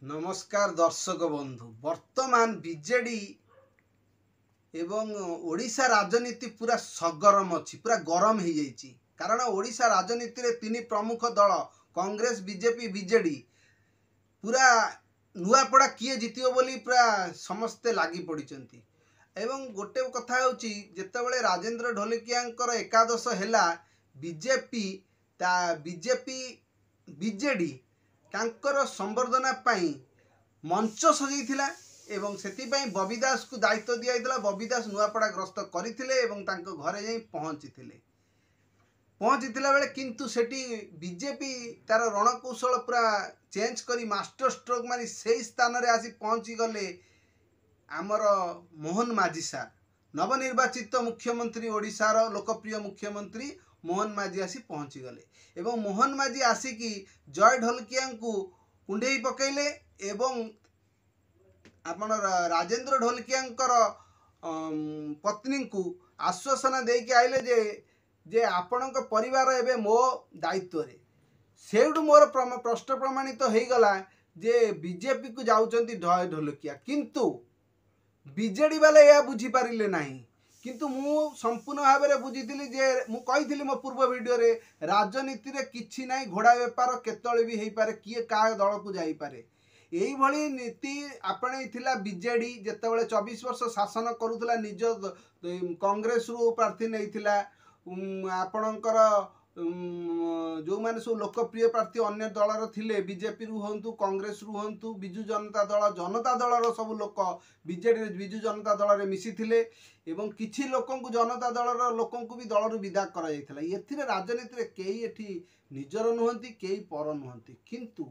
नमस्कार दर्शक बंधु वर्तमान बीजेडी एवं ओडिशा राजनीति पूरा सरगरम अच्छी पूरा गरम हो जाइए कारण ओडिशा राजनीति रे तीन प्रमुख दल कांग्रेस बीजेपी बीजेडी पूरा नुआपड़ा किए जितियो बोली पूरा समस्ते लगी पड़ती एवं गोटे कथा होची जेतेबेले राजेंद्र ढोलकियांकर एकादश हैला बीजेपी बीजेपी बीजेडी तांकर संवर्धना पाई मंच सजैथिला एवं सेतिपाई बबी दास को दायित्व दिया बबी दास नुआपड़ा ग्रस्त करथिले एवं तांको घरे जाई पहुंचीथिला बेले किंतु सेठी बीजेपी तार रणकौशल पूरा चेंज करी मास्टर स्ट्रोक मारी सेही स्थान रे आसी पहुंची गले आमर मोहन माझी सार नवनिर्वाचित मुख्यमंत्री ओडिशार लोकप्रिय मुख्यमंत्री मोहन माझी आसी पहुंची गले एवं मोहन माझी आसिकी जय ढोलकिया को कुंडे पकईले एवं आपण राजेंद्र ढोलकियांकर पत्नी को आश्वासन देके आइले जे आपणक परिवार एबे मो दायित्व रे सेउडु मोर प्रश्न प्रमाणित हो गला जे बीजेपी को जाउचंती जय ढोलकिया किंतु बीजेडी वाले या बुझी पारिले नहीं किंतु मु संपूर्ण भाव में बुझी जे मु कही मो पूर्व वीडियो रे राजनीति रे किछि नाही घोड़ा बेपार केतळे भी हेई पारे किए का दल को जाई पारे एई भली नीति आपणैथिला बीजेडी जेतेबेले 24 वर्ष शासन करूथला निज कांग्रेस रु प्रार्थी नैथिला आपणकर जो माने सब लोकप्रिय प्रार्थी अन्य दलर थिले बीजेपी रु हंतु कांग्रेस रु हंतु बिजु जनता दलर सब लोक बीजेडी बिजु जनता दल रे मिसी थिले एवं किछि लोकों को जनता दलर लोकों को भी दल रु विदा करा जायथिला एथिरे राजनीति रे केही एठी निजर नुहंती केही पर नुहंती किंतु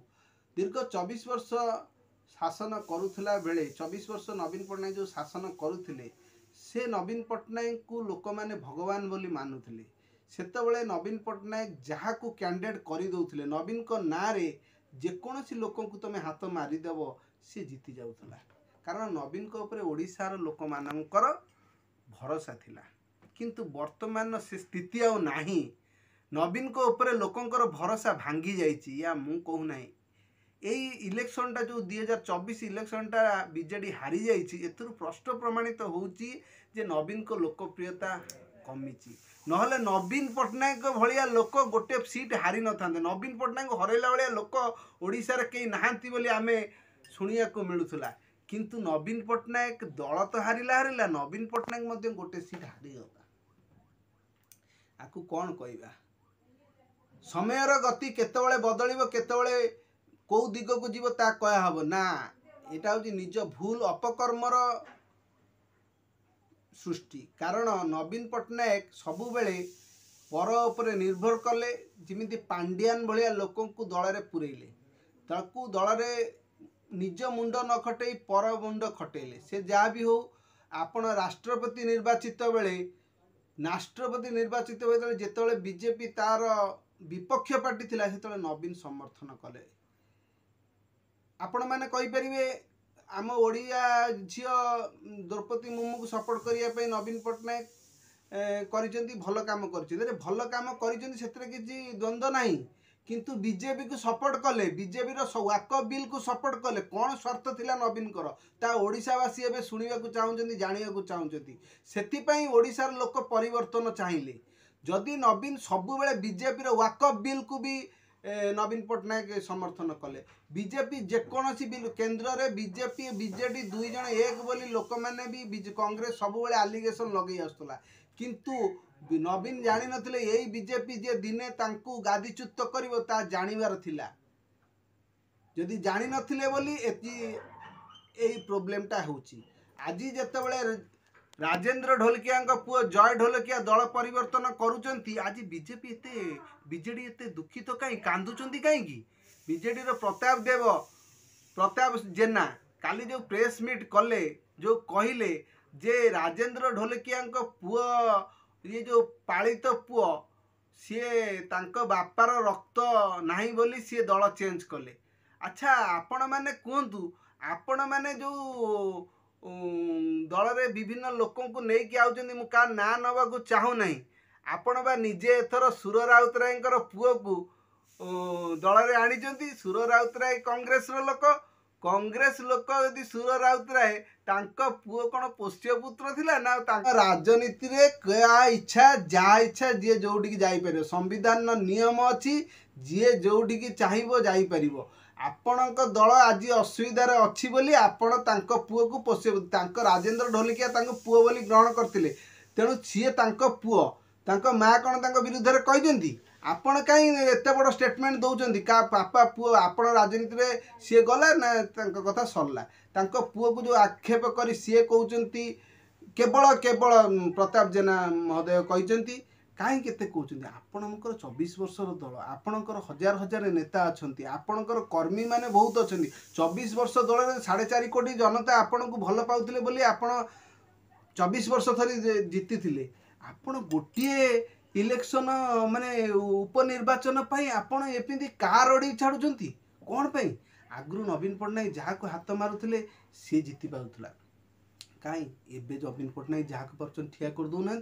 दीर्घ 24 वर्ष शासन करुथला बेले 24 वर्ष नवीन पट्टनायक जो शासन करुथिले से नवीन पट्टनायक को लोक माने भगवान बोली मानुथिले सेतबेले नवीन पट्टनायक जहाँ को कैंडिडेट कर दौले नवीन को ना रे जेकोसी लोक तुम हाथ मारिदेव सी जीति जाऊला कारण नवीन को ऊपर ओडिशार लोक मानकर भरोसा थिला किंतु वर्तमान से स्थिति आउ नाही नवीन को ऊपर लोकंकर भरोसा भांगी जाइए या मु कहू ना यही इलेक्शन टा जो 2024 इलेक्शन टा बीजेडी हारी जाइए एथुरु प्रश्न प्रमाणित होउची जे नवीन को लोकप्रियता कमिची नहले नवीन पट्टनायक भाया लोक गोटे सीट हारी न था नवीन पट्टनायक हरैला भाया लोक ओडिशा रे केही नाहांती बोली आमे सुनिया को मिलुथला किंतु नवीन पट्टनायक दल तो हारिला नवीन पट्टनायक मध्य गोटे सीट हारीगला आकु कौन कहवा समयर गति केतबेले बदलिबो केतबेले कौ दिग को जीव ता कह हब ना एटा होची निज भूल अपकर्मर सृष्टि कारण नवीन पट्टनायक सबुबले पर उपरे निर्भर कले जिमिति पांड्यान भलिया लोकों को दल रे पुरैले ताकू दल रे निज मुंड न खटई पर मुंड खटेले से जहाँ भी हो आपण राष्ट्रपति निर्वाचित बेले जेतेबेले बीजेपी तार विपक्ष पार्टी थिला सेतेबेले नवीन समर्थन कले आपण माने कहि परिबे आम ओडिया झियो द्रौपदी मुर्मू को सपोर्ट करने नवीन पट्टनायक करिसेंती भल काम कर भल काम किसी द्वंद्व नहीं किंतु बीजेपी को सपोर्ट कले बीजेपी वाकअप बिल को सपोर्ट कले कौन स्वार्थ थिला नवीन ता ओडिशावासी एबे शुणा चाहूँगी जाना चाहूँगी से ओडिशार लोक परिवर्तन चाहिए जदि नवीन सबुबले बीजेपी वाकअप बिल को भी नवीन पट्टनायक समर्थन कले बीजेपी जेकोसी बिल केन्द्र रे बीजेपी बीजेडी दुई जन एक बोली लोक मैंने भी कांग्रेस सबुबले आलिगेशन लगे आसुला किंतु नवीन जानी नथिले यही बीजेपी जे दिने तांकू गादीच्युत करिवो ता जानिबार थिला जदि जानी नथिले बोली एही प्रोब्लेमटा होची आज जेतेबेले राजेंद्र ढोलकिया पुओ जय ढोलकिया दल परिवर्तन करुचंती आज बीजेपी एते बीजेडी एते दुखित कहीं कांदुचंती कहीं बीजेडी रो प्रताप जेना काली जो प्रेस मीट कले जो कहिले जे राजेंद्र ढोलकिया पुओ ये जो पालित पुओ सी तांको बापार रक्त नहीं बोली सी दल चेंज कले अच्छा आपण माने कहतु आपण माने जो दल रे विभिन्न लोकों को लेकिन आउचंदी मु का ना नवा को चाहू नहीं आपण बा निजे एथर सुर राउतरायकर पुओ को दल रे आनिचंती सुर राउतराय कांग्रेस रो लोक कांग्रेस लोक यदि सुर राउतराय तांको पुओ कौन पोष्य पुत्र थिला ना राजनीति रे क्या इच्छा जा इच्छा जी जोटी जाई परियो संविधान नियम अच्छी जी जोटी चाहिए जापर आपणक दल आज असुविधार अच्छी बोली आपण तांको पुओ को पोष्य राजेंद्र ढोलिकिया तांको पुओ बोली ग्रहण करथिले तेणु सीए तांको पुओ तांको माँ कौन तांको विरुद्ध रे कहिसेंती आपण कहीं एते बड़ स्टेटमेंट दौरान का बापा पुओ आपण राजनीति रे सी गला ना तांको कथा सरला तांको पुओ को जो आक्षेप कर सी कहते केवल केवल प्रताप जेना महोदय कहते कहीं केते कहते आपणकर 24 वर्षर दल आपणकर हजार हजार नेता अच्छा आपणकर कर्मी माने बहुत अच्छा 24 वर्ष दल 4.5 कोटी जनता आपण को भल पाउथिले बोली आपण 24 वर्ष थरी जीति थिले आपण गोटे इलेक्शन माने उपनिर्वाचन पाई आपण एपिंदी कार अड़ी छाड़ुचंती कौन पाई आगु नवीन पट्टनायक जहाँ को हाथ मारुथिले सी जीति पाउथला कहीं एबे नवीन पट्टनायक जहाँ को परचन ठिया कर दउना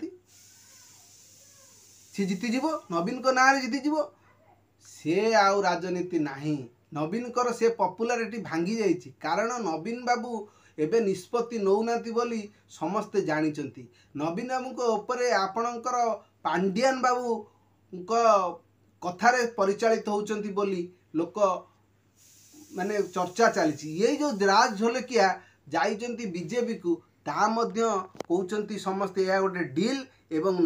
सी जीतिज नवीन को ना जीतिज सी आउ राजनीति नाही नवीन कर से पपुलारिटी भांगी जाइए कारण नवीन बाबू एबे निष्पत्ति नौना बोली समस्ते जानिचंती नवीन बाबू को ऊपर आपणकर पांड्यान बाबू कथारे परिचालित होउचंती बोली लोक माने चर्चा चली ये जो राज ढोलकिया जाइचंती बीजेपी को ता मध्य कहउचंती समस्ते या गोटे डील एवं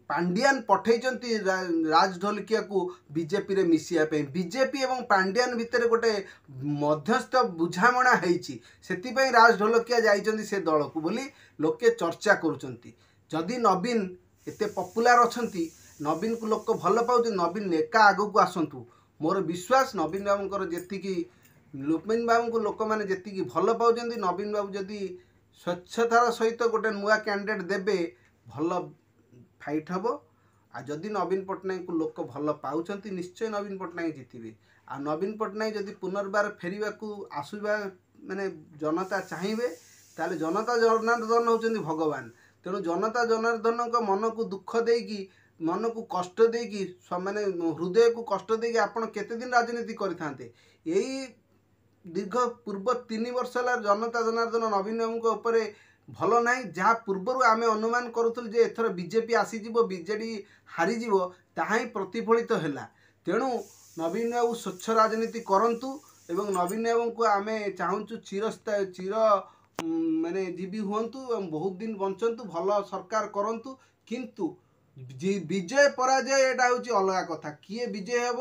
पांड्यान पठेइचंती राज ढोलकिया को बीजेपी रे मिसिया पे बीजेपी एवं पांड्यान भितर गोटे मध्यस्थ बुझामणा हेइची सेति राज ढोलकिया जाइचंती से दल को बोली लोके चर्चा करूचंती जदि नवीन एते पपुलार अछंती नवीन को लोक भल पाउछ नवीन एका आगु को आसंतु मोर विश्वास नवीन बाबूंकर जेतिकी नवीन बाबू को लोक मैंने जी भल पाँच नवीन बाबू जदि स्वच्छतार सहित गोटे नुआ कैंडिडेट देवे भल फाइट हम आदि नवीन पट्टनायक को लोक भल पाँच निश्चय नवीन पट्टनायक जीतबे आ नवीन पट्टनायक जदि पुनर्बार फेरवा आसवा माने जनता चाहिए ताले जनता जनार्दन होउछन्ति भगवान तेणु जनता जनार्दन मन को दुख देकी मन को कष्ट देकी माने हृदय को कष्ट देकी आपण केते दिन राजनीति करते यही दीर्घ पूर्व 3 वर्ष है जनता जनार्दन नवीन बाबू उपर भल ना जहाँ पूर्वर आम अनुमान करूँ जे एथर बीजेपी आसीज बीजेडी हारीज ताहा ही प्रतिफलित है तेणु नवीन बाबू स्वच्छ राजनीति करंतु एवं नवीन बाबू को आम चाहूँ चिर माने जीवी हूँ बहुत दिन बंचतु भल सरकार करंतु किंतु विजय पराजय यहाँ हूँ अलग कथा किए विजय हेब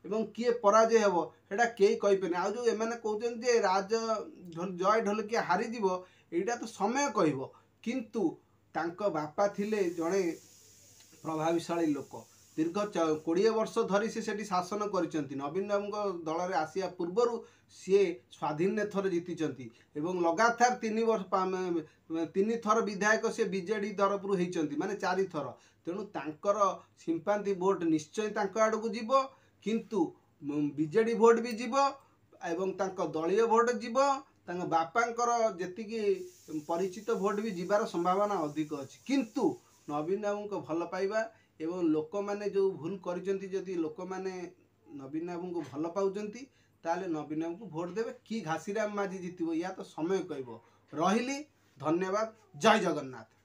एवं किए पराजय हेब एटा कई कहीपे आ जो एमाने कहते राज जय ढोलकिया हारीज यहाँ तो समय कह किंतु तांको बापा थिले जड़े प्रभावशाली लोक दीर्घ 20 वर्ष धरी से शासन करिसेंती नवीन बाबू दल में आसिया पूर्वर सी स्वाधीन थर जीति एवं लगातार 3 थर विधायक से बीजेडी तरफ होती माने 4 थर तेणु तांकर सिंपाती भोट निश्चय तांको आड़ को जीव किंतु बीजेडी भोट भी जीव एवं तांको दलीय भोट जीव तांको बापांकर जेतिकी परिचित भोट भी जीवार संभावना अधिक अच्छी किंतु नवीन बाबू को भल पाइबा एवं लोक मैंने जो भूल करिसेंती जदि लोक मैंने नवीन बाबू को भल पाउचंती ताले नवीन बाबू को भोट देवे कि घासीराम माझी जीतबो या तो समय कहब रहिली धन्यवाद जय जगन्नाथ।